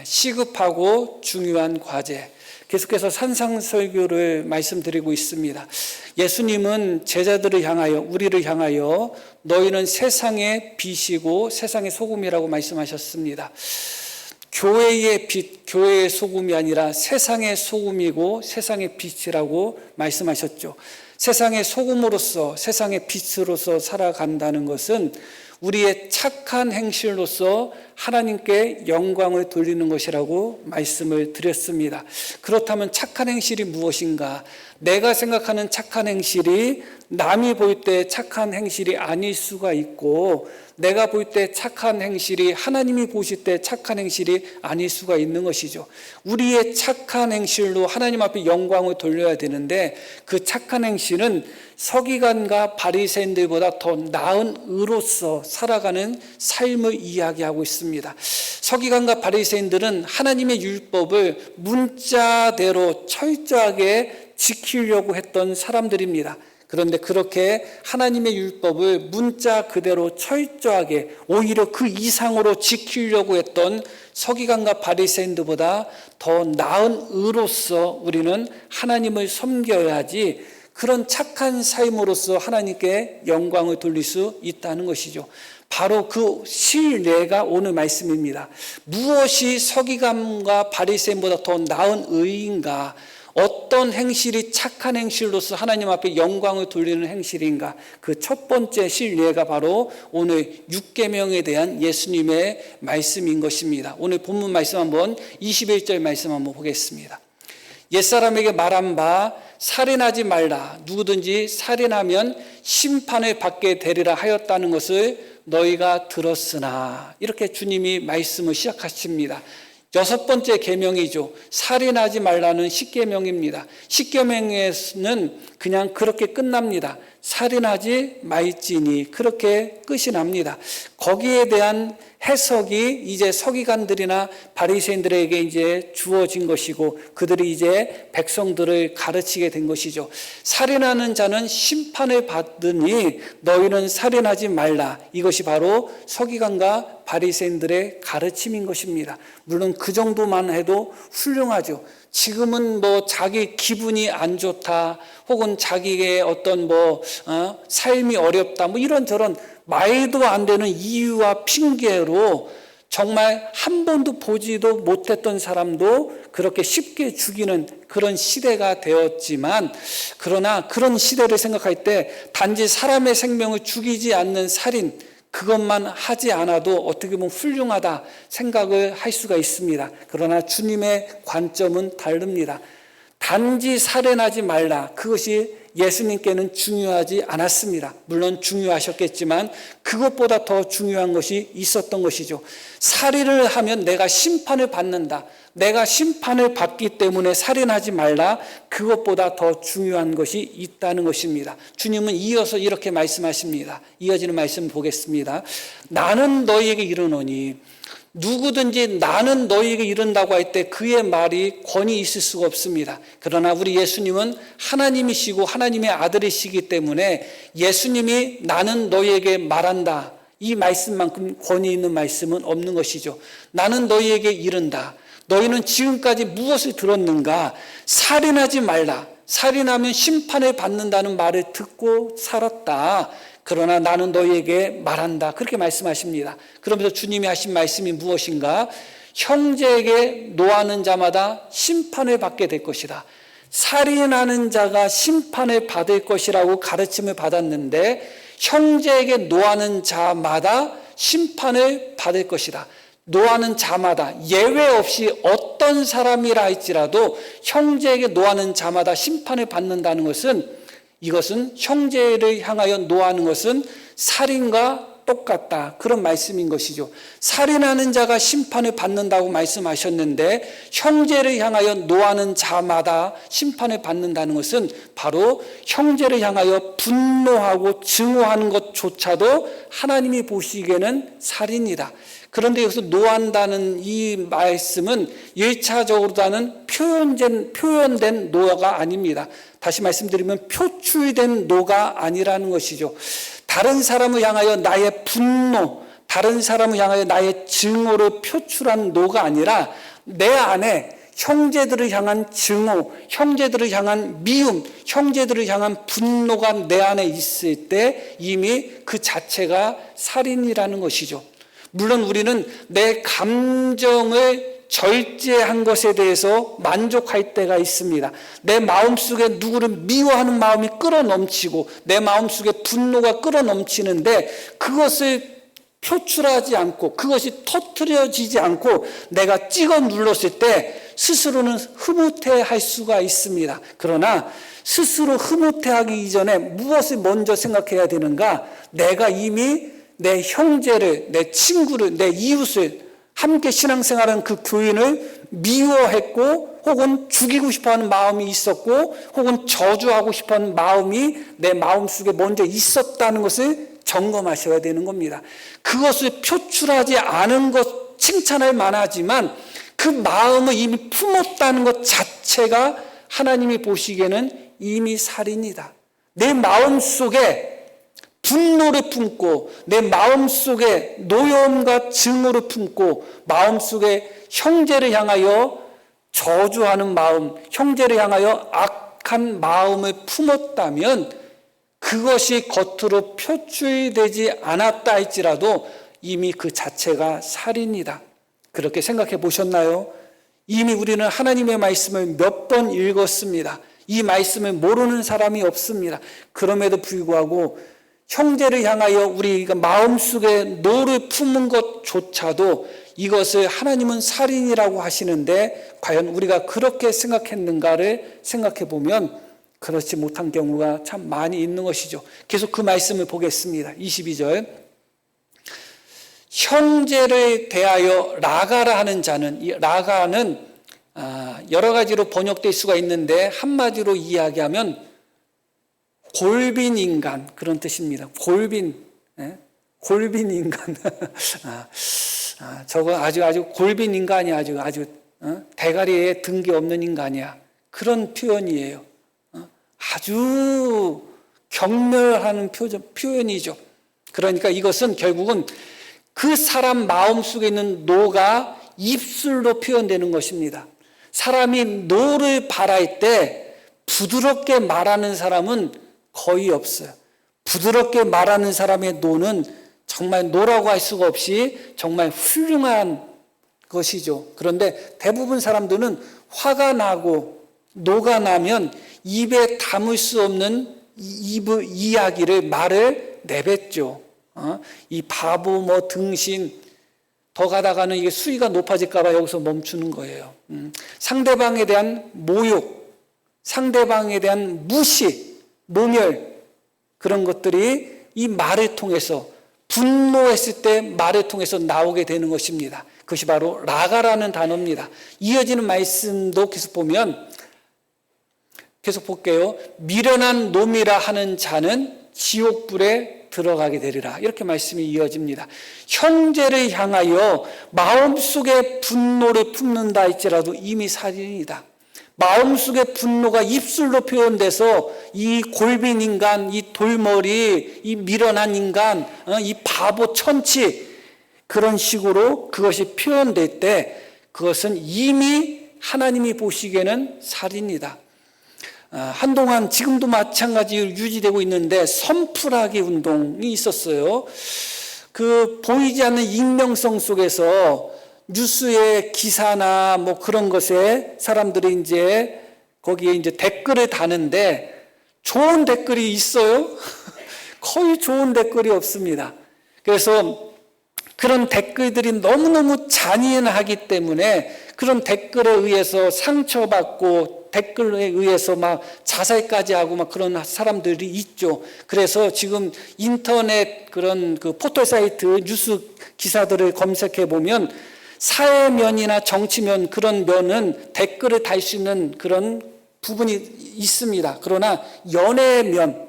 시급하고 중요한 과제. 계속해서 산상설교를 말씀드리고 있습니다. 예수님은 제자들을 향하여, 우리를 향하여 너희는 세상의 빛이고 세상의 소금이라고 말씀하셨습니다. 교회의 빛, 교회의 소금이 아니라 세상의 소금이고 세상의 빛이라고 말씀하셨죠. 세상의 소금으로서, 세상의 빛으로서 살아간다는 것은 우리의 착한 행실로서 하나님께 영광을 돌리는 것이라고 말씀을 드렸습니다. 그렇다면 착한 행실이 무엇인가? 내가 생각하는 착한 행실이 남이 볼 때 착한 행실이 아닐 수가 있고, 내가 볼 때 착한 행실이 하나님이 보실 때 착한 행실이 아닐 수가 있는 것이죠. 우리의 착한 행실로 하나님 앞에 영광을 돌려야 되는데, 그 착한 행실은 서기관과 바리새인들보다 더 나은 의로서 살아가는 삶을 이야기하고 있습니다. 서기관과 바리새인들은 하나님의 율법을 문자대로 철저하게 지키려고 했던 사람들입니다. 그런데 그렇게 하나님의 율법을 문자 그대로 철저하게, 오히려 그 이상으로 지키려고 했던 서기관과 바리새인들보다 더 나은 의로서 우리는 하나님을 섬겨야지, 그런 착한 삶으로서 하나님께 영광을 돌릴 수 있다는 것이죠. 바로 그 실례가 오늘 말씀입니다. 무엇이 서기관과 바리새인보다 더 나은 의인가? 어떤 행실이 착한 행실로서 하나님 앞에 영광을 돌리는 행실인가? 그 첫 번째 실례가 바로 오늘 육계명에 대한 예수님의 말씀인 것입니다. 오늘 본문 말씀 한번 21절 말씀 한번 보겠습니다. 옛사람에게 말한 바 살인하지 말라. 누구든지 살인하면 심판을 받게 되리라 하였다는 것을 너희가 들었으나. 이렇게 주님이 말씀을 시작하십니다. 6번째 계명이죠. 살인하지 말라는 10계명입니다. 10계명에서는 그냥 그렇게 끝납니다. 살인하지 말지니, 그렇게 끝이 납니다. 거기에 대한 해석이 이제 서기관들이나 바리새인들에게 이제 주어진 것이고, 그들이 이제 백성들을 가르치게 된 것이죠. 살인하는 자는 심판을 받으니 너희는 살인하지 말라. 이것이 바로 서기관과 바리새인들의 가르침인 것입니다. 물론 그 정도만 해도 훌륭하죠. 지금은 뭐 자기 기분이 안 좋다, 혹은 자기의 어떤 삶이 어렵다, 이런저런 말도 안 되는 이유와 핑계로 정말 한 번도 보지도 못했던 사람도 그렇게 쉽게 죽이는 그런 시대가 되었지만, 그러나 그런 시대를 생각할 때 단지 사람의 생명을 죽이지 않는 살인, 그것만 하지 않아도 어떻게 보면 훌륭하다 생각을 할 수가 있습니다. 그러나 주님의 관점은 다릅니다. 단지 살인하지 말라, 그것이 예수님께는 중요하지 않았습니다. 물론 중요하셨겠지만 그것보다 더 중요한 것이 있었던 것이죠. 살인을 하면 내가 심판을 받는다, 내가 심판을 받기 때문에 살인하지 말라, 그것보다 더 중요한 것이 있다는 것입니다. 주님은 이어서 이렇게 말씀하십니다. 이어지는 말씀 보겠습니다. 나는 너희에게 이르노니, 누구든지 나는 너희에게 이른다고 할 때 그의 말이 권위 있을 수가 없습니다. 그러나 우리 예수님은 하나님이시고 하나님의 아들이시기 때문에 예수님이 나는 너희에게 말한다, 이 말씀만큼 권위 있는 말씀은 없는 것이죠. 나는 너희에게 이른다. 너희는 지금까지 무엇을 들었는가? 살인하지 말라. 살인하면 심판을 받는다는 말을 듣고 살았다. 그러나 나는 너희에게 말한다. 그렇게 말씀하십니다. 그러면서 주님이 하신 말씀이 무엇인가? 형제에게 노하는 자마다 심판을 받게 될 것이다. 살인하는 자가 심판을 받을 것이라고 가르침을 받았는데, 형제에게 노하는 자마다 심판을 받을 것이다. 노하는 자마다, 예외 없이 어떤 사람이라 할지라도 형제에게 노하는 자마다 심판을 받는다는 것은, 이것은 형제를 향하여 노하는 것은 살인과 똑같다, 그런 말씀인 것이죠. 살인하는 자가 심판을 받는다고 말씀하셨는데, 형제를 향하여 노하는 자마다 심판을 받는다는 것은 바로 형제를 향하여 분노하고 증오하는 것조차도 하나님이 보시기에는 살인이다. 그런데 여기서 노한다는 이 말씀은 1차적으로는 표현된 노가 아닙니다. 다시 말씀드리면 표출된 노가 아니라는 것이죠. 다른 사람을 향하여 나의 분노, 다른 사람을 향하여 나의 증오를 표출한 노가 아니라 내 안에 형제들을 향한 증오, 형제들을 향한 미움, 형제들을 향한 분노가 내 안에 있을 때 이미 그 자체가 살인이라는 것이죠. 물론 우리는 내 감정을 절제한 것에 대해서 만족할 때가 있습니다. 내 마음속에 누구를 미워하는 마음이 끌어넘치고 내 마음속에 분노가 끌어넘치는데 그것을 표출하지 않고 그것이 터뜨려지지 않고 내가 찍어 눌렀을 때 스스로는 흐뭇해할 수가 있습니다. 그러나 스스로 흐뭇해하기 이전에 무엇을 먼저 생각해야 되는가? 내가 이미 내 형제를, 내 친구를, 내 이웃을 함께 신앙생활하는 그 교인을 미워했고 혹은 죽이고 싶어하는 마음이 있었고 혹은 저주하고 싶어하는 마음이 내 마음속에 먼저 있었다는 것을 점검하셔야 되는 겁니다. 그것을 표출하지 않은 것 칭찬할 만하지만 그 마음을 이미 품었다는 것 자체가 하나님이 보시기에는 이미 살인이다. 내 마음속에 분노를 품고 내 마음속에 노여움과 증오를 품고 마음속에 형제를 향하여 저주하는 마음, 형제를 향하여 악한 마음을 품었다면 그것이 겉으로 표출되지 않았다 할지라도 이미 그 자체가 살인이다. 그렇게 생각해 보셨나요? 이미 우리는 하나님의 말씀을 몇 번 읽었습니다. 이 말씀을 모르는 사람이 없습니다. 그럼에도 불구하고 형제를 향하여 우리가 마음속에 노를 품은 것조차도 이것을 하나님은 살인이라고 하시는데 과연 우리가 그렇게 생각했는가를 생각해 보면 그렇지 못한 경우가 참 많이 있는 것이죠. 계속 그 말씀을 보겠습니다. 22절. 형제를 대하여 라가라 하는 자는, 이 라가는 여러 가지로 번역될 수가 있는데 한마디로 이야기하면 골빈 인간, 그런 뜻입니다. 골빈 인간. 저거 아주 골빈 인간이 아주 대가리에 든 게 없는 인간이야. 그런 표현이에요. 아주 경멸하는 표현이죠. 그러니까 이것은 결국은 그 사람 마음속에 있는 노가 입술로 표현되는 것입니다. 사람이 노를 발할 때 부드럽게 말하는 사람은 거의 없어요. 부드럽게 말하는 사람의 노는 정말 노라고 할 수가 없이 정말 훌륭한 것이죠. 그런데 대부분 사람들은 화가 나고 노가 나면 입에 담을 수 없는 말을 내뱉죠. 이 바보 등신 더 가다가는 이게 수위가 높아질까 봐 여기서 멈추는 거예요. 상대방에 대한 모욕, 상대방에 대한 무시, 모멸 그런 것들이 이 말을 통해서 분노했을 때 말을 통해서 나오게 되는 것입니다. 그것이 바로 라가라는 단어입니다. 이어지는 말씀도 계속 보면 계속 볼게요. 미련한 놈이라 하는 자는 지옥불에 들어가게 되리라. 이렇게 말씀이 이어집니다. 형제를 향하여 마음속에 분노를 품는다 할지라도 이미 살인이다. 마음속의 분노가 입술로 표현돼서 이 골빈 인간, 이 돌머리, 이 미련한 인간, 이 바보 천치 그런 식으로 그것이 표현될 때 그것은 이미 하나님이 보시기에는 살인이다. 한동안 지금도 마찬가지로 유지되고 있는데 선풀하기 운동이 있었어요. 그 보이지 않는 익명성 속에서 뉴스의 기사나 그런 것에 사람들이 이제 거기에 이제 댓글을 다는데 좋은 댓글이 있어요? 거의 좋은 댓글이 없습니다. 그래서 그런 댓글들이 너무너무 잔인하기 때문에 그런 댓글에 의해서 상처받고 댓글에 의해서 막 자살까지 하고 막 그런 사람들이 있죠. 그래서 지금 인터넷 그런 그 포털 사이트 뉴스 기사들을 검색해 보면 사회면이나 정치면 그런 면은 댓글을 달 수 있는 그런 부분이 있습니다. 그러나 연애면,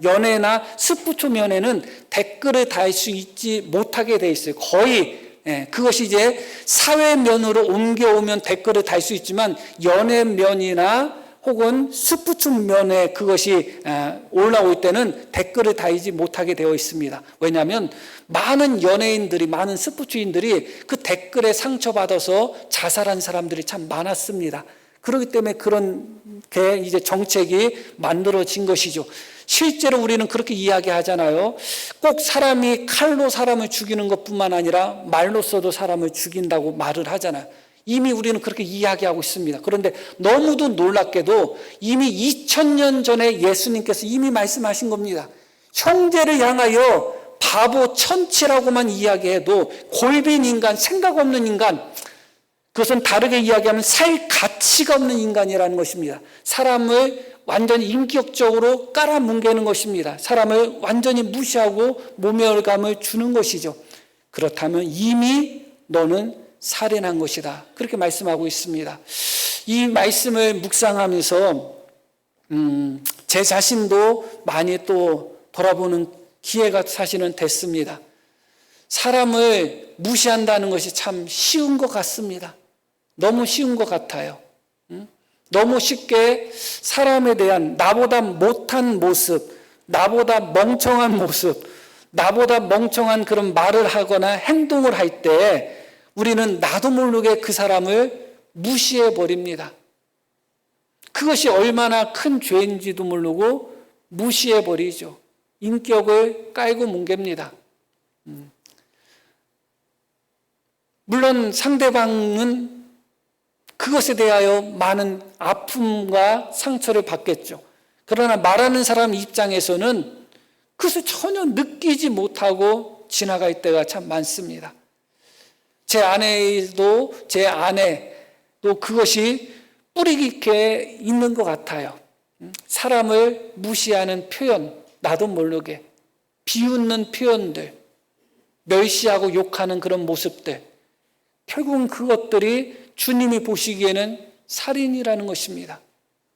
연애나 스포츠 면에는 댓글을 달 수 있지 못하게 돼 있어요. 거의 그것이 이제 사회면으로 옮겨오면 댓글을 달 수 있지만 연애면이나 혹은 스푸춘 면에 그것이 올라올 때는 댓글을 달지 못하게 되어 있습니다. 왜냐하면 많은 연예인들이, 많은 스포츠인들이 그 댓글에 상처받아서 자살한 사람들이 참 많았습니다. 그렇기 때문에 그런 게 이제 정책이 만들어진 것이죠. 실제로 우리는 그렇게 이야기하잖아요. 꼭 사람이 칼로 사람을 죽이는 것뿐만 아니라 말로써도 사람을 죽인다고 말을 하잖아요. 이미 우리는 그렇게 이야기하고 있습니다. 그런데 너무도 놀랍게도 이미 2000년 전에 예수님께서 이미 말씀하신 겁니다. 형제를 향하여 바보 천치라고만 이야기해도 골빈 인간, 생각 없는 인간, 그것은 다르게 이야기하면 살 가치가 없는 인간이라는 것입니다. 사람을 완전히 인격적으로 깔아뭉개는 것입니다. 사람을 완전히 무시하고 모멸감을 주는 것이죠. 그렇다면 이미 너는 살인한 것이다. 그렇게 말씀하고 있습니다. 이 말씀을 묵상하면서 제 자신도 많이 또 돌아보는 기회가 사실은 됐습니다. 사람을 무시한다는 것이 참 쉬운 것 같습니다. 너무 쉬운 것 같아요. 너무 쉽게 사람에 대한 나보다 못한 모습, 나보다 멍청한 모습, 나보다 멍청한 그런 말을 하거나 행동을 할 때 우리는 나도 모르게 그 사람을 무시해 버립니다. 그것이 얼마나 큰 죄인지도 모르고 무시해 버리죠. 인격을 깔고 뭉갭니다. 물론 상대방은 그것에 대하여 많은 아픔과 상처를 받겠죠. 그러나 말하는 사람 입장에서는 그것을 전혀 느끼지 못하고 지나갈 때가 참 많습니다. 제 아내도 제 아내도 그것이 뿌리 깊게 있는 것 같아요. 사람을 무시하는 표현, 나도 모르게 비웃는 표현들, 멸시하고 욕하는 그런 모습들, 결국은 그것들이 주님이 보시기에는 살인이라는 것입니다.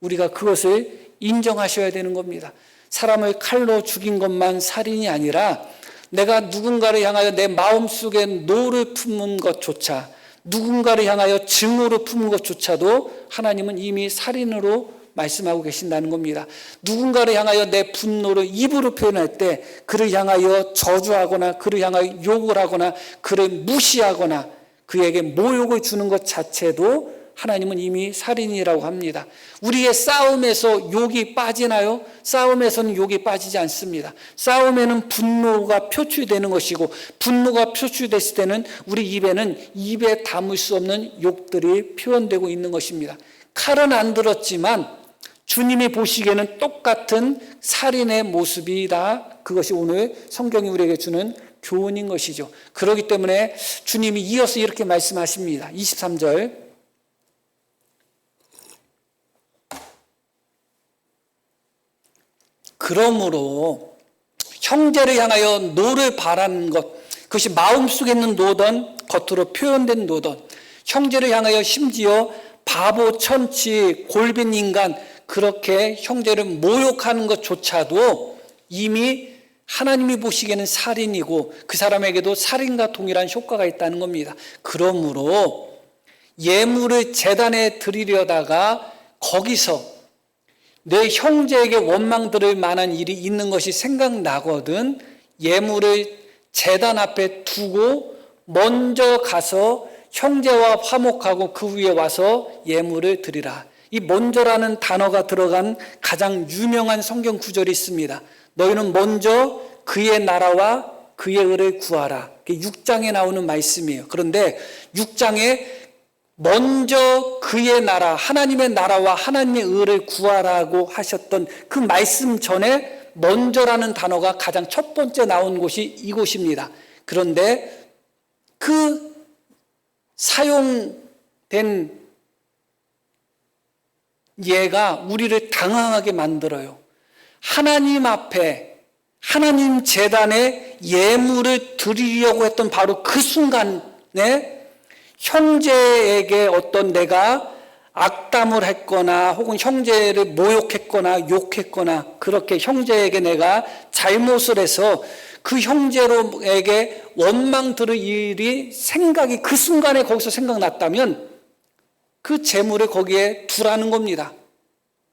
우리가 그것을 인정하셔야 되는 겁니다. 사람을 칼로 죽인 것만 살인이 아니라 내가 누군가를 향하여 내 마음속에 노를 품는 것조차, 누군가를 향하여 증오를 품는 것조차도 하나님은 이미 살인으로 말씀하고 계신다는 겁니다. 누군가를 향하여 내 분노를 입으로 표현할 때 그를 향하여 저주하거나 그를 향하여 욕을 하거나 그를 무시하거나 그에게 모욕을 주는 것 자체도 하나님은 이미 살인이라고 합니다. 우리의 싸움에서 욕이 빠지나요? 싸움에서는 욕이 빠지지 않습니다. 싸움에는 분노가 표출되는 것이고 분노가 표출됐을 때는 우리 입에는 입에 담을 수 없는 욕들이 표현되고 있는 것입니다. 칼은 안 들었지만 주님이 보시기에는 똑같은 살인의 모습이다. 그것이 오늘 성경이 우리에게 주는 교훈인 것이죠. 그렇기 때문에 주님이 이어서 이렇게 말씀하십니다. 23절 그러므로 형제를 향하여 노를 바라는 것, 그것이 마음속에 있는 노든 겉으로 표현된 노든, 형제를 향하여 심지어 바보, 천치, 골빈 인간, 그렇게 형제를 모욕하는 것조차도 이미 하나님이 보시기에는 살인이고 그 사람에게도 살인과 동일한 효과가 있다는 겁니다. 그러므로 예물을 제단에 드리려다가 거기서 내 형제에게 원망 들을 만한 일이 있는 것이 생각나거든 예물을 제단 앞에 두고 먼저 가서 형제와 화목하고 그 위에 와서 예물을 드리라. 이 먼저라는 단어가 들어간 가장 유명한 성경 구절이 있습니다. 너희는 먼저 그의 나라와 그의 의를 구하라. 6장에 나오는 말씀이에요. 그런데 6장에 먼저 그의 나라, 하나님의 나라와 하나님의 의를 구하라고 하셨던 그 말씀 전에 먼저라는 단어가 가장 첫 번째 나온 곳이 이곳입니다. 그런데 그 사용된 예가 우리를 당황하게 만들어요. 하나님 앞에 하나님 제단에 예물을 드리려고 했던 바로 그 순간에 형제에게 어떤 내가 악담을 했거나 혹은 형제를 모욕했거나 욕했거나 그렇게 형제에게 내가 잘못을 해서 그 형제에게 원망 들을 일이 생각이 그 순간에 거기서 생각났다면 그 재물을 거기에 두라는 겁니다.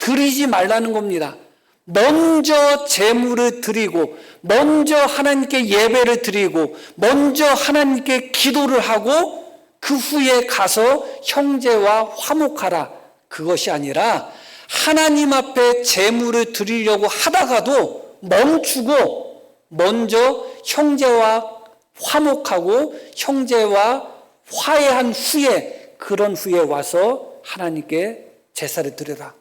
드리지 말라는 겁니다. 먼저 제물을 드리고, 먼저 하나님께 예배를 드리고, 먼저 하나님께 기도를 하고, 그 후에 가서 형제와 화목하라. 그것이 아니라 하나님 앞에 제물을 드리려고 하다가도 멈추고 먼저 형제와 화목하고 형제와 화해한 후에, 그런 후에 와서 하나님께 제사를 드려라.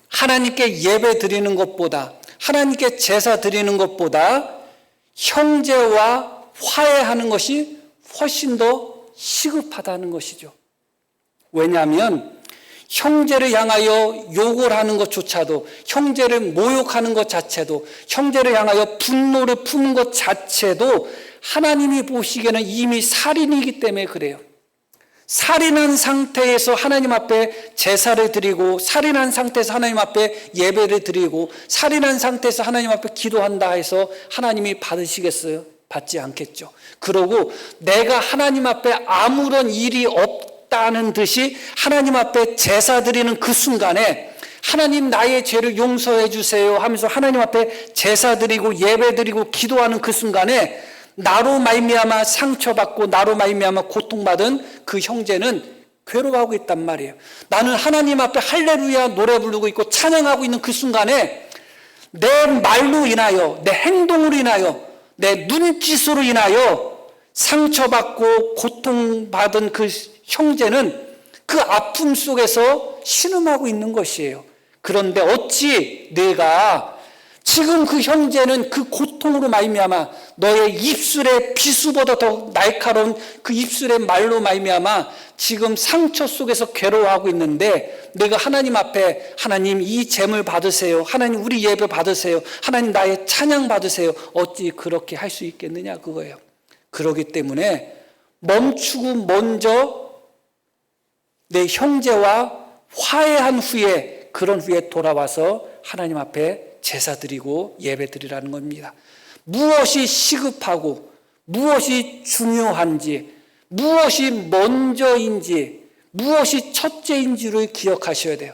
하나님께 예배 드리는 것보다, 하나님께 제사 드리는 것보다 형제와 화해하는 것이 훨씬 더 시급하다는 것이죠. 왜냐하면 형제를 향하여 욕을 하는 것조차도, 형제를 모욕하는 것 자체도, 형제를 향하여 분노를 품는 것 자체도 하나님이 보시기에는 이미 살인이기 때문에 그래요. 살인한 상태에서 하나님 앞에 제사를 드리고, 살인한 상태에서 하나님 앞에 예배를 드리고, 살인한 상태에서 하나님 앞에 기도한다 해서 하나님이 받으시겠어요? 받지 않겠죠. 그러고 내가 하나님 앞에 아무런 일이 없다는 듯이 하나님 앞에 제사 드리는 그 순간에, 하나님 나의 죄를 용서해 주세요 하면서 하나님 앞에 제사 드리고 예배 드리고 기도하는 그 순간에 나로 말미암아 상처받고 나로 말미암아 고통받은 그 형제는 괴로워하고 있단 말이에요. 나는 하나님 앞에 할렐루야 노래 부르고 있고 찬양하고 있는 그 순간에 내 말로 인하여, 내 행동으로 인하여, 내 눈짓으로 인하여 상처받고 고통받은 그 형제는 그 아픔 속에서 신음하고 있는 것이에요. 그런데 어찌 내가 지금 그 형제는 그 고통으로 말미암아 너의 입술의 비수보다 더 날카로운 그 입술의 말로 말미암아 지금 상처 속에서 괴로워하고 있는데, 내가 하나님 앞에 하나님 이 제물 받으세요, 하나님 우리 예배 받으세요, 하나님 나의 찬양 받으세요, 어찌 그렇게 할 수 있겠느냐 그거예요. 그렇기 때문에 멈추고 먼저 내 형제와 화해한 후에, 그런 후에 돌아와서 하나님 앞에 제사 드리고 예배 드리라는 겁니다. 무엇이 시급하고 무엇이 중요한지, 무엇이 먼저인지, 무엇이 첫째인지를 기억하셔야 돼요.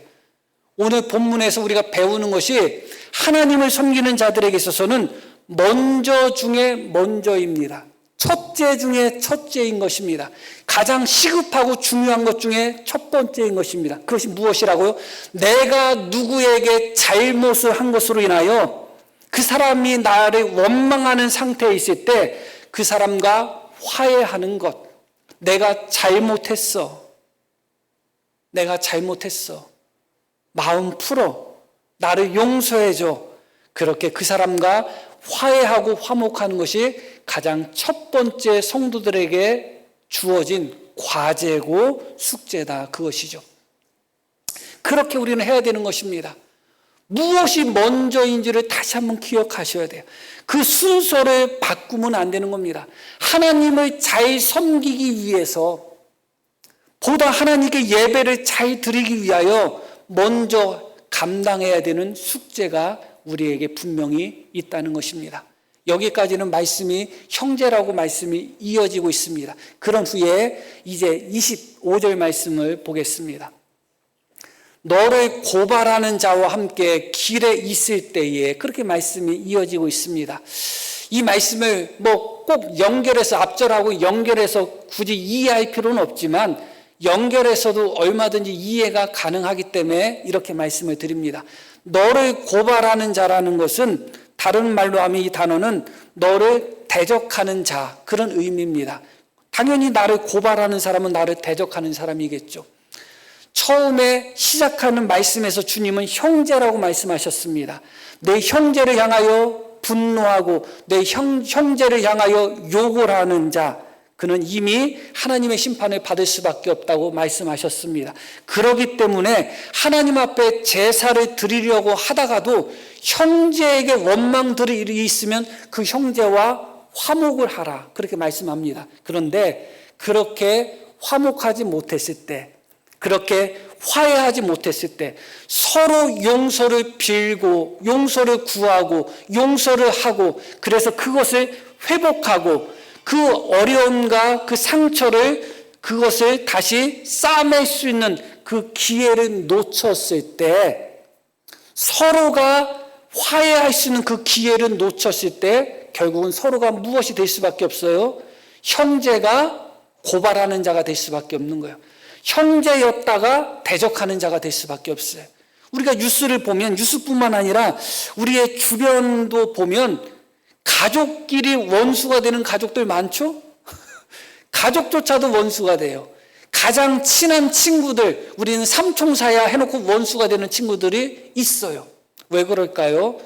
오늘 본문에서 우리가 배우는 것이 하나님을 섬기는 자들에게 있어서는 먼저 중에 먼저입니다. 첫째 중에 첫째인 것입니다. 가장 시급하고 중요한 것 중에 첫 번째인 것입니다. 그것이 무엇이라고요? 내가 누구에게 잘못을 한 것으로 인하여 그 사람이 나를 원망하는 상태에 있을 때 그 사람과 화해하는 것. 내가 잘못했어. 내가 잘못했어. 마음 풀어. 나를 용서해줘. 그렇게 그 사람과 화해하고 화목하는 것이 가장 첫 번째 성도들에게 주어진 과제고 숙제다, 그것이죠. 그렇게 우리는 해야 되는 것입니다. 무엇이 먼저인지를 다시 한번 기억하셔야 돼요. 그 순서를 바꾸면 안 되는 겁니다. 하나님을 잘 섬기기 위해서, 보다 하나님께 예배를 잘 드리기 위하여 먼저 감당해야 되는 숙제가 우리에게 분명히 있다는 것입니다. 여기까지는 말씀이 형제라고 말씀이 이어지고 있습니다. 그런 후에 이제 25절 말씀을 보겠습니다. 너를 고발하는 자와 함께 길에 있을 때에, 그렇게 말씀이 이어지고 있습니다. 이 말씀을 꼭 연결해서, 앞절하고 연결해서 굳이 이해할 필요는 없지만 연결해서도 얼마든지 이해가 가능하기 때문에 이렇게 말씀을 드립니다. 너를 고발하는 자라는 것은, 다른 말로 하면 이 단어는 너를 대적하는 자, 그런 의미입니다. 당연히 나를 고발하는 사람은 나를 대적하는 사람이겠죠. 처음에 시작하는 말씀에서 주님은 형제라고 말씀하셨습니다. 내 형제를 향하여 분노하고 내 형제를 향하여 욕을 하는 자, 그는 이미 하나님의 심판을 받을 수밖에 없다고 말씀하셨습니다. 그렇기 때문에 하나님 앞에 제사를 드리려고 하다가도 형제에게 원망들이 있으면 그 형제와 화목을 하라, 그렇게 말씀합니다. 그런데 그렇게 화목하지 못했을 때, 그렇게 화해하지 못했을 때, 서로 용서를 빌고 용서를 구하고 용서를 하고, 그래서 그것을 회복하고 그 어려움과 그 상처를, 그것을 다시 싸맬 수 있는 그 기회를 놓쳤을 때, 서로가 화해할 수 있는 그 기회를 놓쳤을 때 결국은 서로가 무엇이 될 수밖에 없어요? 형제가 고발하는 자가 될 수밖에 없는 거예요. 형제였다가 대적하는 자가 될 수밖에 없어요. 우리가 뉴스를 보면, 뉴스뿐만 아니라 우리의 주변도 보면 가족끼리 원수가 되는 가족들 많죠? 가족조차도 원수가 돼요. 가장 친한 친구들, 우리는 삼총사야 해놓고 원수가 되는 친구들이 있어요. 왜 그럴까요?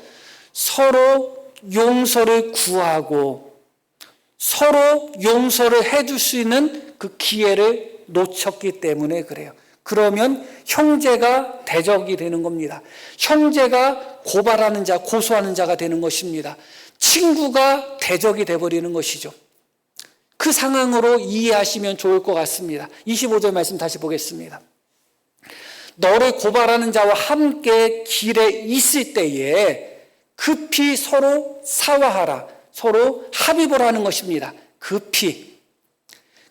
서로 용서를 구하고 서로 용서를 해줄 수 있는 그 기회를 놓쳤기 때문에 그래요. 그러면 형제가 대적이 되는 겁니다. 형제가 고발하는 자, 고소하는 자가 되는 것입니다. 친구가 대적이 되어버리는 것이죠. 그 상황으로 이해하시면 좋을 것 같습니다. 25절 말씀 다시 보겠습니다. 너를 고발하는 자와 함께 길에 있을 때에 급히 서로 사화하라. 서로 합의를 하는 것입니다. 급히.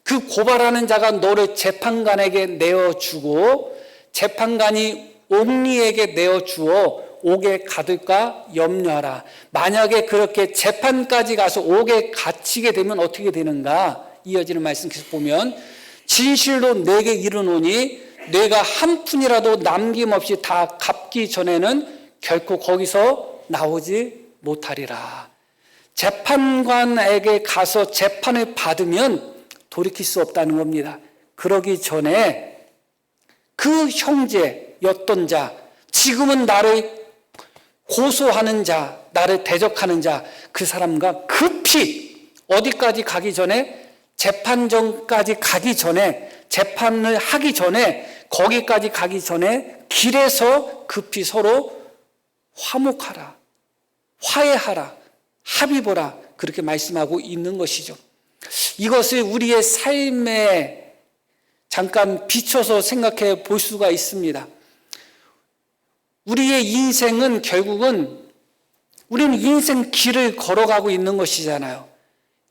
그 고발하는 자가 너를 재판관에게 내어주고 재판관이 옥리에게 내어주어 옥에 가둘까 염려하라. 만약에 그렇게 재판까지 가서 옥에 갇히게 되면 어떻게 되는가? 이어지는 말씀 계속 보면 진실로 내게 이르노니 내가 한 푼이라도 남김없이 다 갚기 전에는 결코 거기서 나오지 못하리라. 재판관에게 가서 재판을 받으면 돌이킬 수 없다는 겁니다. 그러기 전에 그 형제였던 자, 지금은 나를 고소하는 자, 나를 대적하는 자, 그 사람과 급히 어디까지 가기 전에, 재판정까지 가기 전에, 재판을 하기 전에, 거기까지 가기 전에 길에서 급히 서로 화목하라, 화해하라, 합의보라, 그렇게 말씀하고 있는 것이죠. 이것을 우리의 삶에 잠깐 비춰서 생각해 볼 수가 있습니다. 우리의 인생은 결국은 우리는 인생 길을 걸어가고 있는 것이잖아요.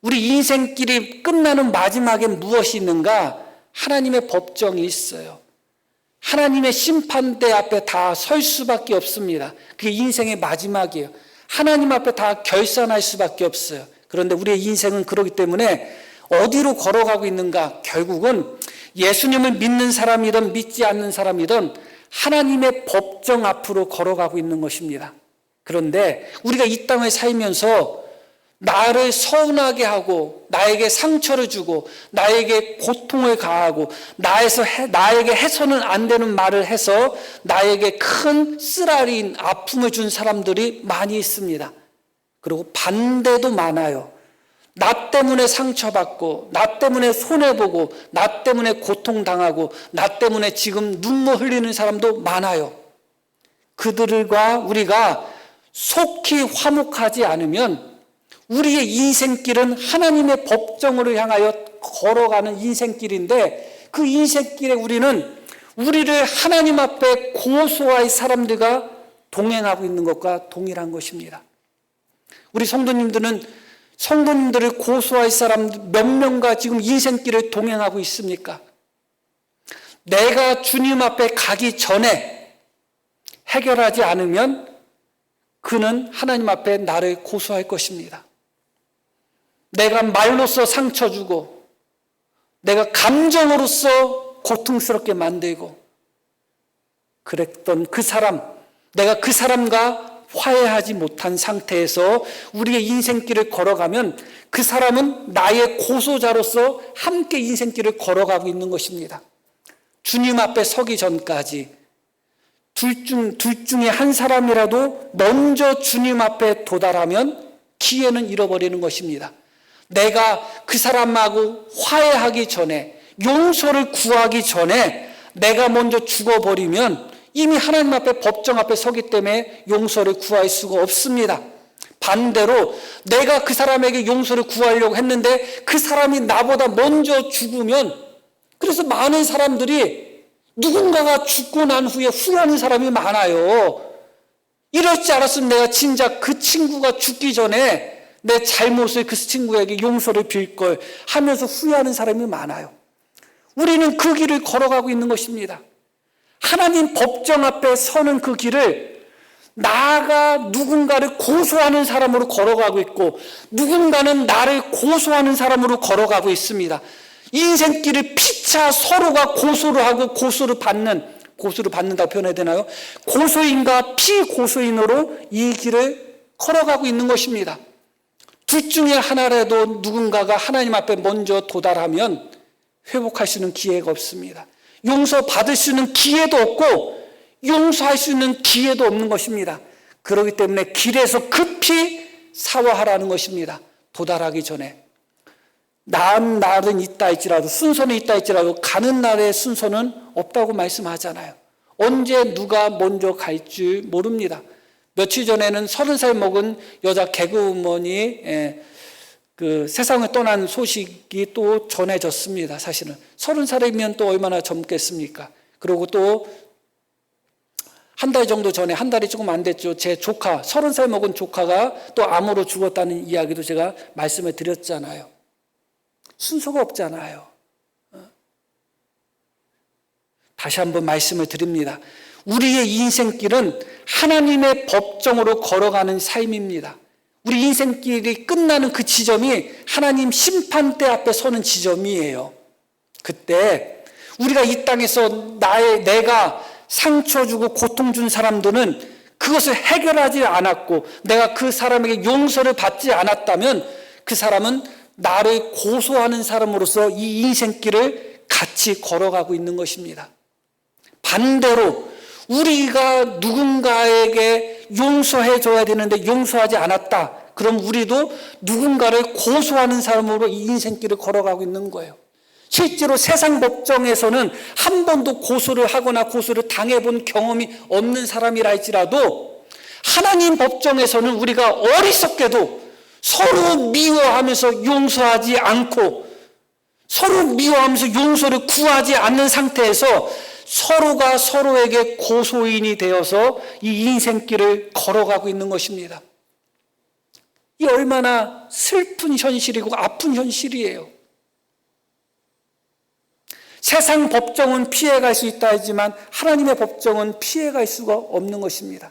우리 인생길이 끝나는 마지막에 무엇이 있는가? 하나님의 법정이 있어요. 하나님의 심판대 앞에 다 설 수밖에 없습니다. 그게 인생의 마지막이에요. 하나님 앞에 다 결산할 수밖에 없어요. 그런데 우리의 인생은 그렇기 때문에 어디로 걸어가고 있는가? 결국은 예수님을 믿는 사람이든 믿지 않는 사람이든 하나님의 법정 앞으로 걸어가고 있는 것입니다. 그런데 우리가 이 땅을 살면서 나를 서운하게 하고 나에게 상처를 주고 나에게 고통을 가하고 나에게 해서는 안 되는 말을 해서 나에게 큰 쓰라린 아픔을 준 사람들이 많이 있습니다. 그리고 반대도 많아요. 나 때문에 상처받고 나 때문에 손해보고 나 때문에 고통당하고 나 때문에 지금 눈물 흘리는 사람도 많아요. 그들과 우리가 속히 화목하지 않으면 우리의 인생길은 하나님의 법정으로 향하여 걸어가는 인생길인데 그 인생길에 우리는 우리를 하나님 앞에 고소할 사람들과 동행하고 있는 것과 동일한 것입니다. 우리 성도님들을 고소할 사람 몇 명과 지금 인생길을 동행하고 있습니까? 내가 주님 앞에 가기 전에 해결하지 않으면 그는 하나님 앞에 나를 고소할 것입니다. 내가 말로써 상처 주고 내가 감정으로써 고통스럽게 만들고 그랬던 그 사람, 내가 그 사람과 화해하지 못한 상태에서 우리의 인생길을 걸어가면 그 사람은 나의 고소자로서 함께 인생길을 걸어가고 있는 것입니다. 주님 앞에 서기 전까지 둘 중에 한 사람이라도 먼저 주님 앞에 도달하면 기회는 잃어버리는 것입니다. 내가 그 사람하고 화해하기 전에, 용서를 구하기 전에 내가 먼저 죽어버리면 이미 하나님 앞에 법정 앞에 서기 때문에 용서를 구할 수가 없습니다. 반대로 내가 그 사람에게 용서를 구하려고 했는데 그 사람이 나보다 먼저 죽으면, 그래서 많은 사람들이 누군가가 죽고 난 후에 후회하는 사람이 많아요. 이렇지 않았으면 내가 진작 그 친구가 죽기 전에 내 잘못을 그 친구에게 용서를 빌 걸 하면서 후회하는 사람이 많아요. 우리는 그 길을 걸어가고 있는 것입니다. 하나님 법정 앞에 서는 그 길을 나가 누군가를 고소하는 사람으로 걸어가고 있고 누군가는 나를 고소하는 사람으로 걸어가고 있습니다. 인생길을 피차 서로가 고소를 하고 고소를 받는다고 표현해야 되나요? 고소인과 피고소인으로 이 길을 걸어가고 있는 것입니다. 둘 중에 하나라도 누군가가 하나님 앞에 먼저 도달하면 회복할 수 있는 기회가 없습니다. 용서받을 수 있는 기회도 없고 용서할 수 있는 기회도 없는 것입니다. 그렇기 때문에 길에서 급히 사과하라는 것입니다. 도달하기 전에. 나은 날은 있다 할지라도 순서는 있다 할지라도 가는 날의 순서는 없다고 말씀하잖아요. 언제 누가 먼저 갈지 모릅니다. 며칠 전에는 30살 먹은 여자 개그우먼이 그 세상을 떠난 소식이 또 전해졌습니다. 사실은 30살이면 또 얼마나 젊겠습니까? 그리고 또 한 달 정도 전에, 한 달이 조금 안 됐죠. 제 조카, 30살 먹은 조카가 또 암으로 죽었다는 이야기도 제가 말씀을 드렸잖아요. 순서가 없잖아요. 다시 한번 말씀을 드립니다. 우리의 인생길은 하나님의 법정으로 걸어가는 삶입니다. 우리 인생길이 끝나는 그 지점이 하나님 심판대 앞에 서는 지점이에요. 그때 우리가 이 땅에서 내가 상처 주고 고통 준 사람들은 그것을 해결하지 않았고 내가 그 사람에게 용서를 받지 않았다면 그 사람은 나를 고소하는 사람으로서 이 인생길을 같이 걸어가고 있는 것입니다. 반대로 우리가 누군가에게 용서해 줘야 되는데 용서하지 않았다. 그럼 우리도 누군가를 고소하는 사람으로 이 인생길을 걸어가고 있는 거예요. 실제로 세상 법정에서는 한 번도 고소를 하거나 고소를 당해본 경험이 없는 사람이라 할지라도 하나님 법정에서는 우리가 어리석게도 서로 미워하면서 용서하지 않고 서로 미워하면서 용서를 구하지 않는 상태에서 서로가 서로에게 고소인이 되어서 이 인생길을 걸어가고 있는 것입니다. 이 얼마나 슬픈 현실이고 아픈 현실이에요. 세상 법정은 피해갈 수 있다 하지만 하나님의 법정은 피해갈 수가 없는 것입니다.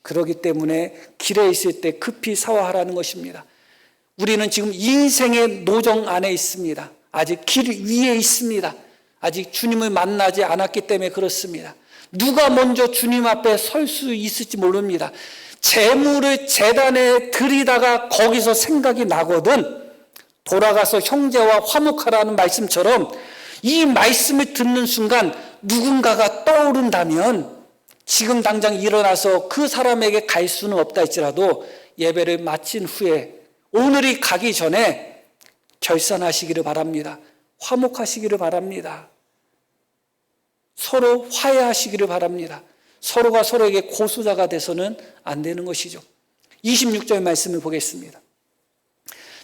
그렇기 때문에 길에 있을 때 급히 사과하라는 것입니다. 우리는 지금 인생의 노정 안에 있습니다. 아직 길 위에 있습니다. 아직 주님을 만나지 않았기 때문에 그렇습니다. 누가 먼저 주님 앞에 설 수 있을지 모릅니다. 재물을 제단에 들이다가 거기서 생각이 나거든 돌아가서 형제와 화목하라는 말씀처럼 이 말씀을 듣는 순간 누군가가 떠오른다면 지금 당장 일어나서 그 사람에게 갈 수는 없다 할지라도 예배를 마친 후에 오늘이 가기 전에 결산하시기를 바랍니다. 화목하시기를 바랍니다. 서로 화해하시기를 바랍니다. 서로가 서로에게 고소자가 돼서는 안 되는 것이죠. 26절 말씀을 보겠습니다.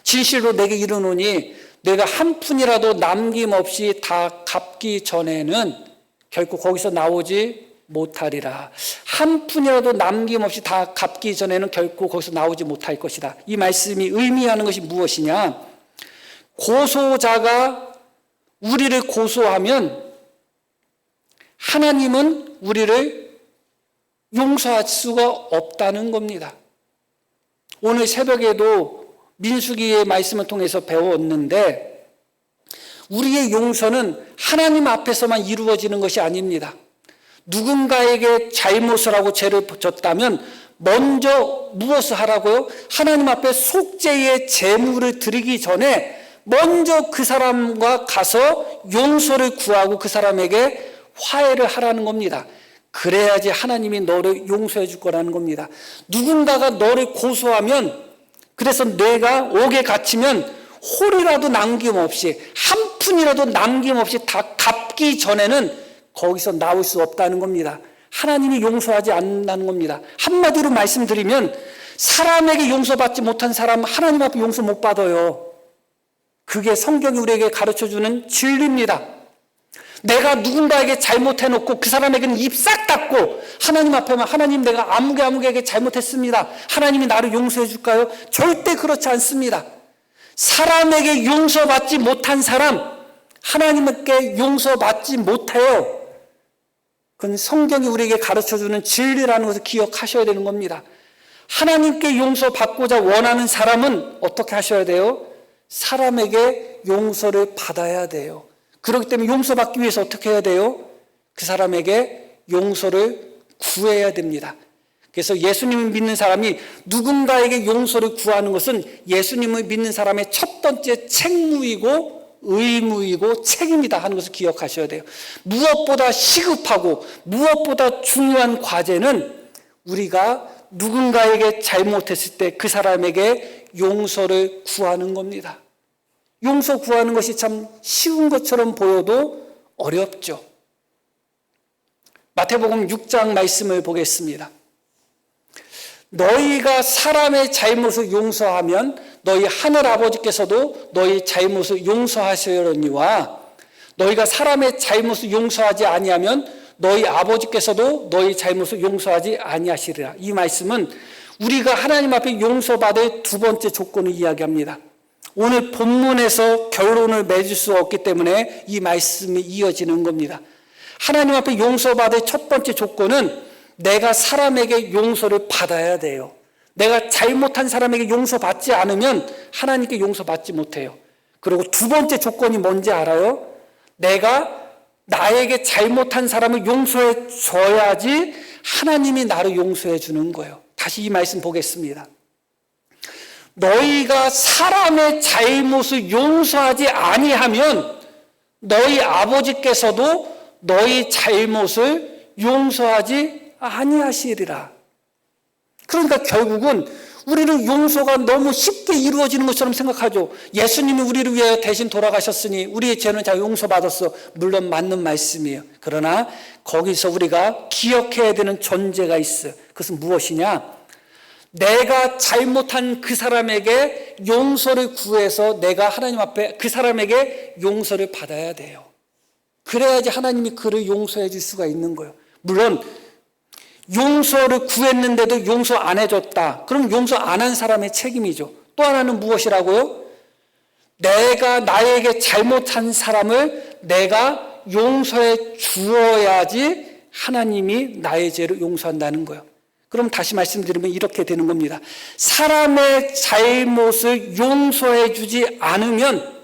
진실로 내게 이르노니 내가 한 푼이라도 남김없이 다 갚기 전에는 결코 거기서 나오지 못하리라. 한 푼이라도 남김없이 다 갚기 전에는 결코 거기서 나오지 못할 것이다. 이 말씀이 의미하는 것이 무엇이냐? 고소자가 우리를 고소하면 하나님은 우리를 용서할 수가 없다는 겁니다. 오늘 새벽에도 민수기의 말씀을 통해서 배웠는데 우리의 용서는 하나님 앞에서만 이루어지는 것이 아닙니다. 누군가에게 잘못을 하고 죄를 졌다면 먼저 무엇을 하라고요? 하나님 앞에 속죄의 제물을 드리기 전에 먼저 그 사람과 가서 용서를 구하고 그 사람에게 화해를 하라는 겁니다. 그래야지 하나님이 너를 용서해 줄 거라는 겁니다. 누군가가 너를 고소하면 그래서 내가 옥에 갇히면 홀이라도 남김없이 한 푼이라도 남김없이 다 갚기 전에는 거기서 나올 수 없다는 겁니다. 하나님이 용서하지 않는다는 겁니다. 한마디로 말씀드리면 사람에게 용서받지 못한 사람은 하나님 앞에 용서 못 받아요. 그게 성경이 우리에게 가르쳐주는 진리입니다. 내가 누군가에게 잘못해놓고 그 사람에게는 입 싹 닫고 하나님 앞에만 하나님 내가 아무개에게 잘못했습니다. 하나님이 나를 용서해 줄까요? 절대 그렇지 않습니다. 사람에게 용서받지 못한 사람 하나님께 용서받지 못해요. 그건 성경이 우리에게 가르쳐주는 진리라는 것을 기억하셔야 되는 겁니다. 하나님께 용서받고자 원하는 사람은 어떻게 하셔야 돼요? 사람에게 용서를 받아야 돼요. 그렇기 때문에 용서받기 위해서 어떻게 해야 돼요? 그 사람에게 용서를 구해야 됩니다. 그래서 예수님을 믿는 사람이 누군가에게 용서를 구하는 것은 예수님을 믿는 사람의 첫 번째 책무이고 의무이고 책임이다 하는 것을 기억하셔야 돼요. 무엇보다 시급하고 무엇보다 중요한 과제는 우리가 누군가에게 잘못했을 때 그 사람에게 용서를 구하는 겁니다. 용서 구하는 것이 참 쉬운 것처럼 보여도 어렵죠. 마태복음 6장 말씀을 보겠습니다. 너희가 사람의 잘못을 용서하면 너희 하늘 아버지께서도 너희 잘못을 용서하시려니와 너희가 사람의 잘못을 용서하지 아니하면 너희 아버지께서도 너희 잘못을 용서하지 아니하시리라. 이 말씀은 우리가 하나님 앞에 용서받을 두 번째 조건을 이야기합니다. 오늘 본문에서 결론을 맺을 수 없기 때문에 이 말씀이 이어지는 겁니다. 하나님 앞에 용서받을 첫 번째 조건은 내가 사람에게 용서를 받아야 돼요. 내가 잘못한 사람에게 용서받지 않으면 하나님께 용서받지 못해요. 그리고 두 번째 조건이 뭔지 알아요? 내가 나에게 잘못한 사람을 용서해 줘야지 하나님이 나를 용서해 주는 거예요. 다시 이 말씀 보겠습니다. 너희가 사람의 잘못을 용서하지 아니하면 너희 아버지께서도 너희 잘못을 용서하지 아니하시리라. 그러니까 결국은 우리는 용서가 너무 쉽게 이루어지는 것처럼 생각하죠. 예수님이 우리를 위해 대신 돌아가셨으니 우리의 죄는 다 용서받았어. 물론 맞는 말씀이에요. 그러나 거기서 우리가 기억해야 되는 전제가 있어요. 그것은 무엇이냐? 내가 잘못한 그 사람에게 용서를 구해서 내가 하나님 앞에 그 사람에게 용서를 받아야 돼요. 그래야지 하나님이 그를 용서해 줄 수가 있는 거예요. 물론 용서를 구했는데도 용서 안 해줬다. 그럼 용서 안 한 사람의 책임이죠. 또 하나는 무엇이라고요? 내가 나에게 잘못한 사람을 내가 용서해 주어야지 하나님이 나의 죄를 용서한다는 거예요. 그럼 다시 말씀드리면 이렇게 되는 겁니다. 사람의 잘못을 용서해 주지 않으면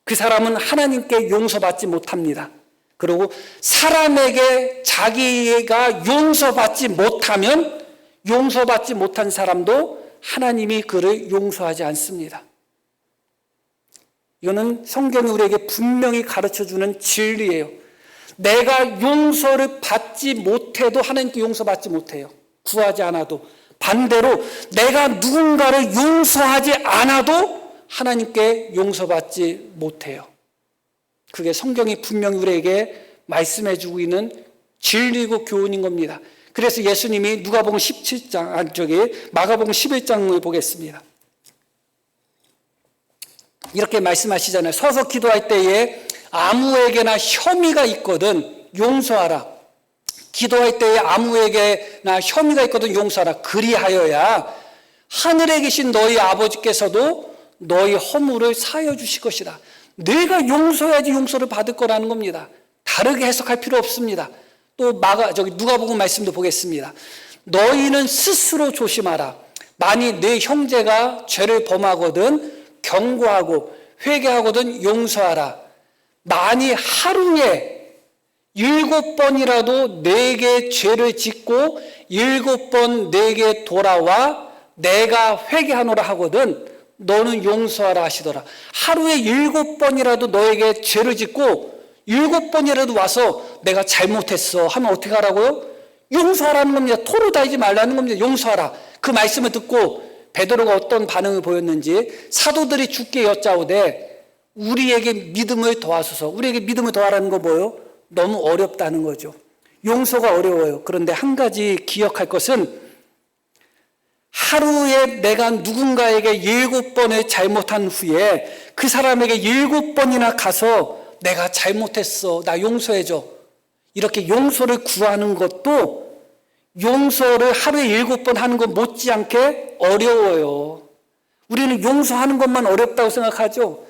그 사람은 하나님께 용서받지 못합니다. 그리고 사람에게 자기가 용서받지 못하면 용서받지 못한 사람도 하나님이 그를 용서하지 않습니다. 이거는 성경이 우리에게 분명히 가르쳐주는 진리예요. 내가 용서를 받지 못해도 하나님께 용서받지 못해요. 구하지 않아도. 반대로 내가 누군가를 용서하지 않아도 하나님께 용서받지 못해요. 그게 성경이 분명히 우리에게 말씀해주고 있는 진리고 교훈인 겁니다. 그래서 예수님이 누가복음 17장, 마가복음 11장을 보겠습니다. 이렇게 말씀하시잖아요. 서서 기도할 때에 아무에게나 혐의가 있거든 용서하라. 기도할 때에 아무에게나 혐의가 있거든 용서하라. 그리하여야 하늘에 계신 너희 아버지께서도 너희 허물을 사하여 주실 것이다. 내가 용서해야지 용서를 받을 거라는 겁니다. 다르게 해석할 필요 없습니다. 또 누가복음 말씀도 보겠습니다. 너희는 스스로 조심하라. 만일 내 형제가 죄를 범하거든 경고하고 회개하거든 용서하라. 만일 하루에 7번이라도 내게 죄를 짓고 7번 내게 돌아와 내가 회개하노라 하거든 너는 용서하라 하시더라. 하루에 7번이라도 너에게 죄를 짓고 7번이라도 와서 내가 잘못했어 하면 어떻게 하라고요? 용서하라는 겁니다. 토로 다니지 말라는 겁니다. 용서하라. 그 말씀을 듣고 베드로가 어떤 반응을 보였는지 사도들이 주께 여짜오되 우리에게 믿음을 더하소서. 우리에게 믿음을 더하라는 거 뭐예요? 너무 어렵다는 거죠. 용서가 어려워요. 그런데 한 가지 기억할 것은 하루에 내가 누군가에게 7번을 잘못한 후에 그 사람에게 7번이나 가서 내가 잘못했어. 나 용서해줘. 이렇게 용서를 구하는 것도 용서를 하루에 7번 하는 것 못지않게 어려워요. 우리는 용서하는 것만 어렵다고 생각하죠.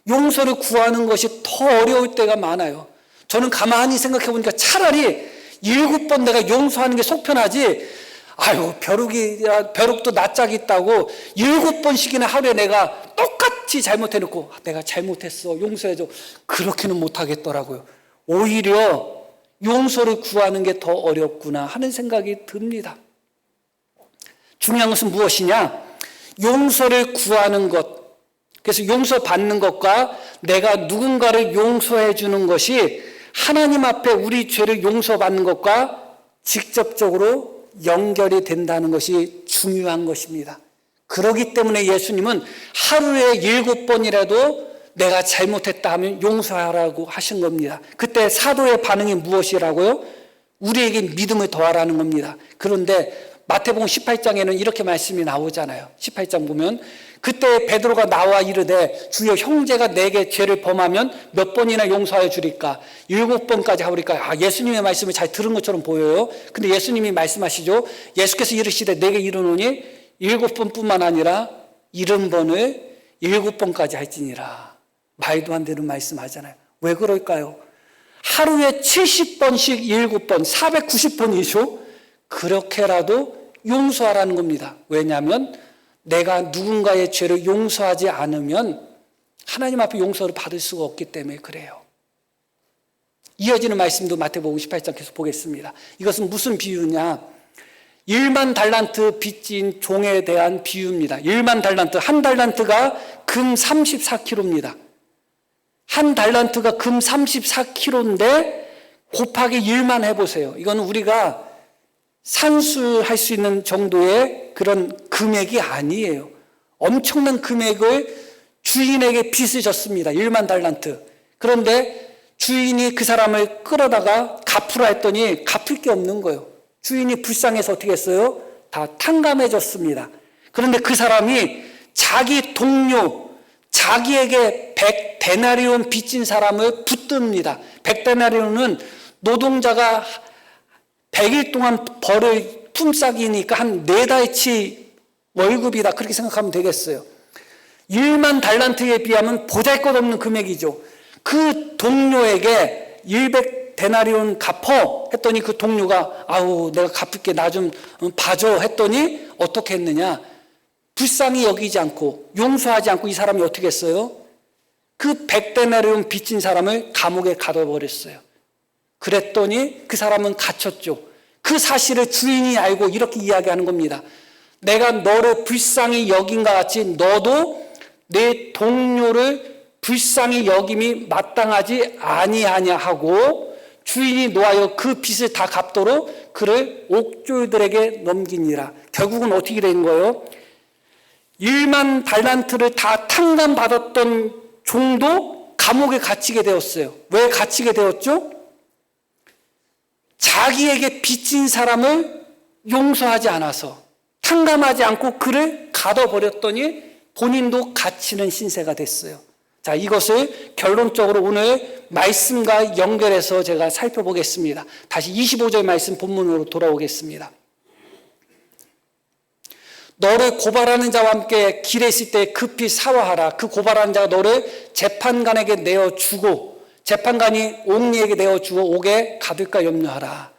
용서를 구하는 것이 더 어려울 때가 많아요. 저는 가만히 생각해 보니까 차라리 7번 내가 용서하는 게 속편하지. 아유, 벼룩도 낯짝이 있다고 7번씩이나 하루에 내가 똑같이 잘못해놓고 내가 잘못했어, 용서해줘. 그렇게는 못하겠더라고요. 오히려 용서를 구하는 게 더 어렵구나 하는 생각이 듭니다. 중요한 것은 무엇이냐? 용서를 구하는 것. 그래서 용서받는 것과 내가 누군가를 용서해 주는 것이 하나님 앞에 우리 죄를 용서받는 것과 직접적으로 연결이 된다는 것이 중요한 것입니다. 그렇기 때문에 예수님은 하루에 7번이라도 내가 잘못했다 하면 용서하라고 하신 겁니다. 그때 사도의 반응이 무엇이라고요? 우리에게 믿음을 더하라는 겁니다. 그런데 마태복음 18장에는 이렇게 말씀이 나오잖아요. 18장 보면 그때 베드로가 나와 이르되 주여 형제가 내게 죄를 범하면 몇 번이나 용서하여 주리까? 7번까지 하오리까? 예수님의 말씀을 잘 들은 것처럼 보여요. 근데 예수님이 말씀하시죠. 예수께서 이르시되 내게 이르노니 7번뿐만 아니라 70번을 7번까지 할지니라. 말도 안 되는 말씀하잖아요. 왜 그럴까요? 하루에 70번씩 7번, 490번이죠. 그렇게라도 용서하라는 겁니다. 왜냐하면 내가 누군가의 죄를 용서하지 않으면 하나님 앞에 용서를 받을 수가 없기 때문에 그래요. 이어지는 말씀도 마태복음 18장 계속 보겠습니다. 이것은 무슨 비유냐? 1만 달란트 빚진 종에 대한 비유입니다. 1만 달란트, 한 달란트가 금 34kg입니다. 한 달란트가 금 34kg인데 곱하기 1만 해보세요. 이건 우리가 산수할 수 있는 정도의 그런 금액이 아니에요. 엄청난 금액을 주인에게 빚을 졌습니다. 1만 달란트. 그런데 주인이 그 사람을 끌어다가 갚으라 했더니 갚을 게 없는 거예요. 주인이 불쌍해서 어떻게 했어요? 다 탕감해줬습니다. 그런데 그 사람이 자기 동료, 자기에게 100데나리온 빚진 사람을 붙듭니다. 100데나리온은 노동자가 100일 동안 벌을 품삯이니까 한 4달치 월급이다. 그렇게 생각하면 되겠어요. 1만 달란트에 비하면 보잘것없는 금액이죠. 그 동료에게 100데나리온 갚어 했더니 그 동료가 아우 내가 갚을게 나 좀 봐줘 했더니 어떻게 했느냐? 불쌍히 여기지 않고 용서하지 않고 이 사람이 어떻게 했어요? 그 100데나리온 빚진 사람을 감옥에 가둬버렸어요. 그랬더니 그 사람은 갇혔죠. 그 사실을 주인이 알고 이렇게 이야기하는 겁니다. 내가 너를 불쌍히 여긴과 같이 너도 내 동료를 불쌍히 여김이 마땅하지 아니하냐 하고 주인이 노하여 그 빚을 다 갚도록 그를 옥졸들에게 넘기니라. 결국은 어떻게 된 거예요? 1만 달란트를 다 탕감받았던 종도 감옥에 갇히게 되었어요. 왜 갇히게 되었죠? 자기에게 빚진 사람을 용서하지 않아서 탕감하지 않고 그를 가둬버렸더니 본인도 갇히는 신세가 됐어요. 자, 이것을 결론적으로 오늘 말씀과 연결해서 제가 살펴보겠습니다. 다시 25절 말씀 본문으로 돌아오겠습니다. 너를 고발하는 자와 함께 길에 있을 때 급히 사화하라. 그 고발하는 자가 너를 재판관에게 내어주고 재판관이 옥리에게 내어주어 옥에 가둘까 염려하라.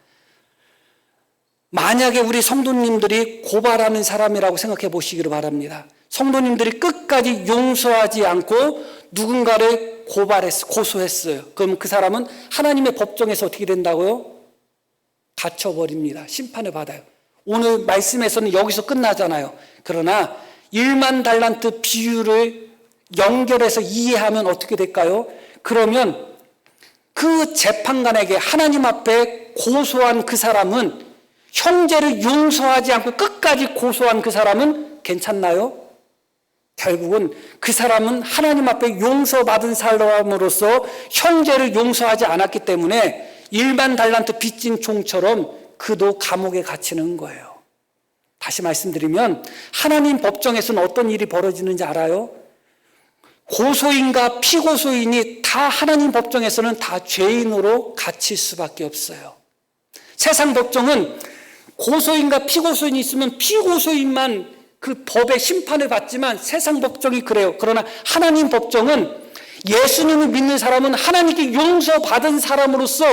만약에 우리 성도님들이 고발하는 사람이라고 생각해 보시기를 바랍니다. 성도님들이 끝까지 용서하지 않고 누군가를 고소했어요. 그럼 그 사람은 하나님의 법정에서 어떻게 된다고요? 갇혀버립니다. 심판을 받아요. 오늘 말씀에서는 여기서 끝나잖아요. 그러나 1만 달란트 비유를 연결해서 이해하면 어떻게 될까요? 그러면 그 재판관에게 하나님 앞에 고소한 그 사람은 형제를 용서하지 않고 끝까지 고소한 그 사람은 괜찮나요? 결국은 그 사람은 하나님 앞에 용서받은 사람으로서 형제를 용서하지 않았기 때문에 1만 달란트 빚진 종처럼 그도 감옥에 갇히는 거예요. 다시 말씀드리면 하나님 법정에서는 어떤 일이 벌어지는지 알아요? 고소인과 피고소인이 다 하나님 법정에서는 다 죄인으로 갇힐 수밖에 없어요. 세상 법정은 고소인과 피고소인이 있으면 피고소인만 그 법의 심판을 받지만 세상 법정이 그래요. 그러나 하나님 법정은 예수님을 믿는 사람은 하나님께 용서받은 사람으로서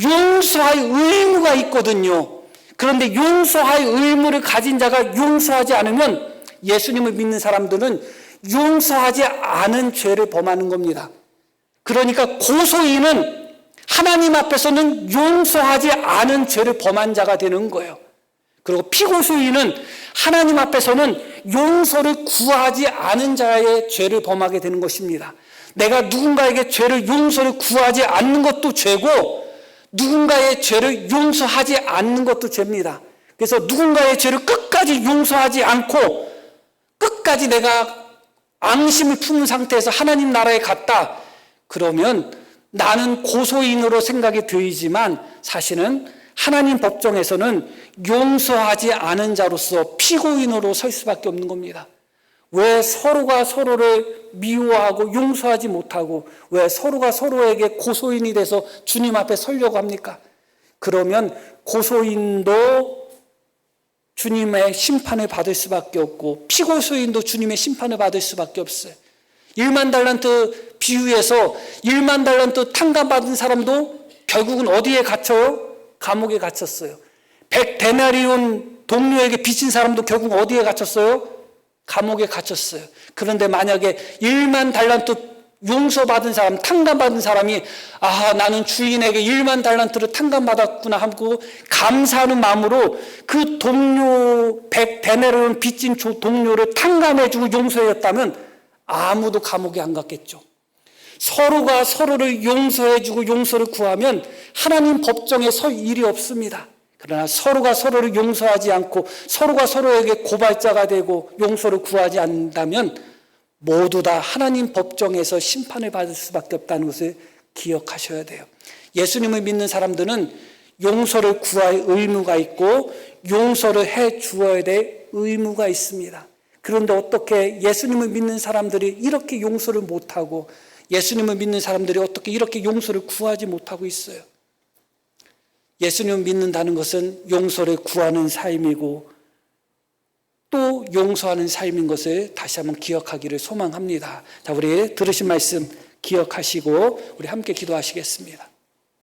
용서할 의무가 있거든요. 그런데 용서할 의무를 가진 자가 용서하지 않으면 예수님을 믿는 사람들은 용서하지 않은 죄를 범하는 겁니다. 그러니까 고소인은 하나님 앞에서는 용서하지 않은 죄를 범한 자가 되는 거예요. 그리고 피고소인은 하나님 앞에서는 용서를 구하지 않은 자의 죄를 범하게 되는 것입니다. 내가 누군가에게 죄를 용서를 구하지 않는 것도 죄고 누군가의 죄를 용서하지 않는 것도 죄입니다. 그래서 누군가의 죄를 끝까지 용서하지 않고 끝까지 내가 앙심을 품은 상태에서 하나님 나라에 갔다. 그러면 나는 고소인으로 생각이 들지만 사실은 하나님 법정에서는 용서하지 않은 자로서 피고인으로 설 수밖에 없는 겁니다. 왜 서로가 서로를 미워하고 용서하지 못하고 왜 서로가 서로에게 고소인이 돼서 주님 앞에 서려고 합니까? 그러면 고소인도 주님의 심판을 받을 수밖에 없고 피고소인도 주님의 심판을 받을 수밖에 없어요. 1만 달란트 비유에서 1만 달란트 탕감받은 사람도 결국은 어디에 갇혀요? 감옥에 갇혔어요. 100데나리온 동료에게 빚진 사람도 결국 어디에 갇혔어요? 감옥에 갇혔어요. 그런데 만약에 1만 달란트 용서받은 사람, 탕감받은 사람이 나는 주인에게 1만 달란트를 탕감받았구나 하고 감사하는 마음으로 그 동료 100데나리온 빚진 동료를 탕감해주고 용서했다면 아무도 감옥에 안 갔겠죠. 서로가 서로를 용서해주고 용서를 구하면 하나님 법정에 설 일이 없습니다. 그러나 서로가 서로를 용서하지 않고 서로가 서로에게 고발자가 되고 용서를 구하지 않는다면 모두 다 하나님 법정에서 심판을 받을 수밖에 없다는 것을 기억하셔야 돼요. 예수님을 믿는 사람들은 용서를 구할 의무가 있고 용서를 해 주어야 될 의무가 있습니다. 그런데 어떻게 예수님을 믿는 사람들이 이렇게 용서를 못하고 예수님을 믿는 사람들이 어떻게 이렇게 용서를 구하지 못하고 있어요? 예수님을 믿는다는 것은 용서를 구하는 삶이고 또 용서하는 삶인 것을 다시 한번 기억하기를 소망합니다. 자, 우리 들으신 말씀 기억하시고 우리 함께 기도하시겠습니다.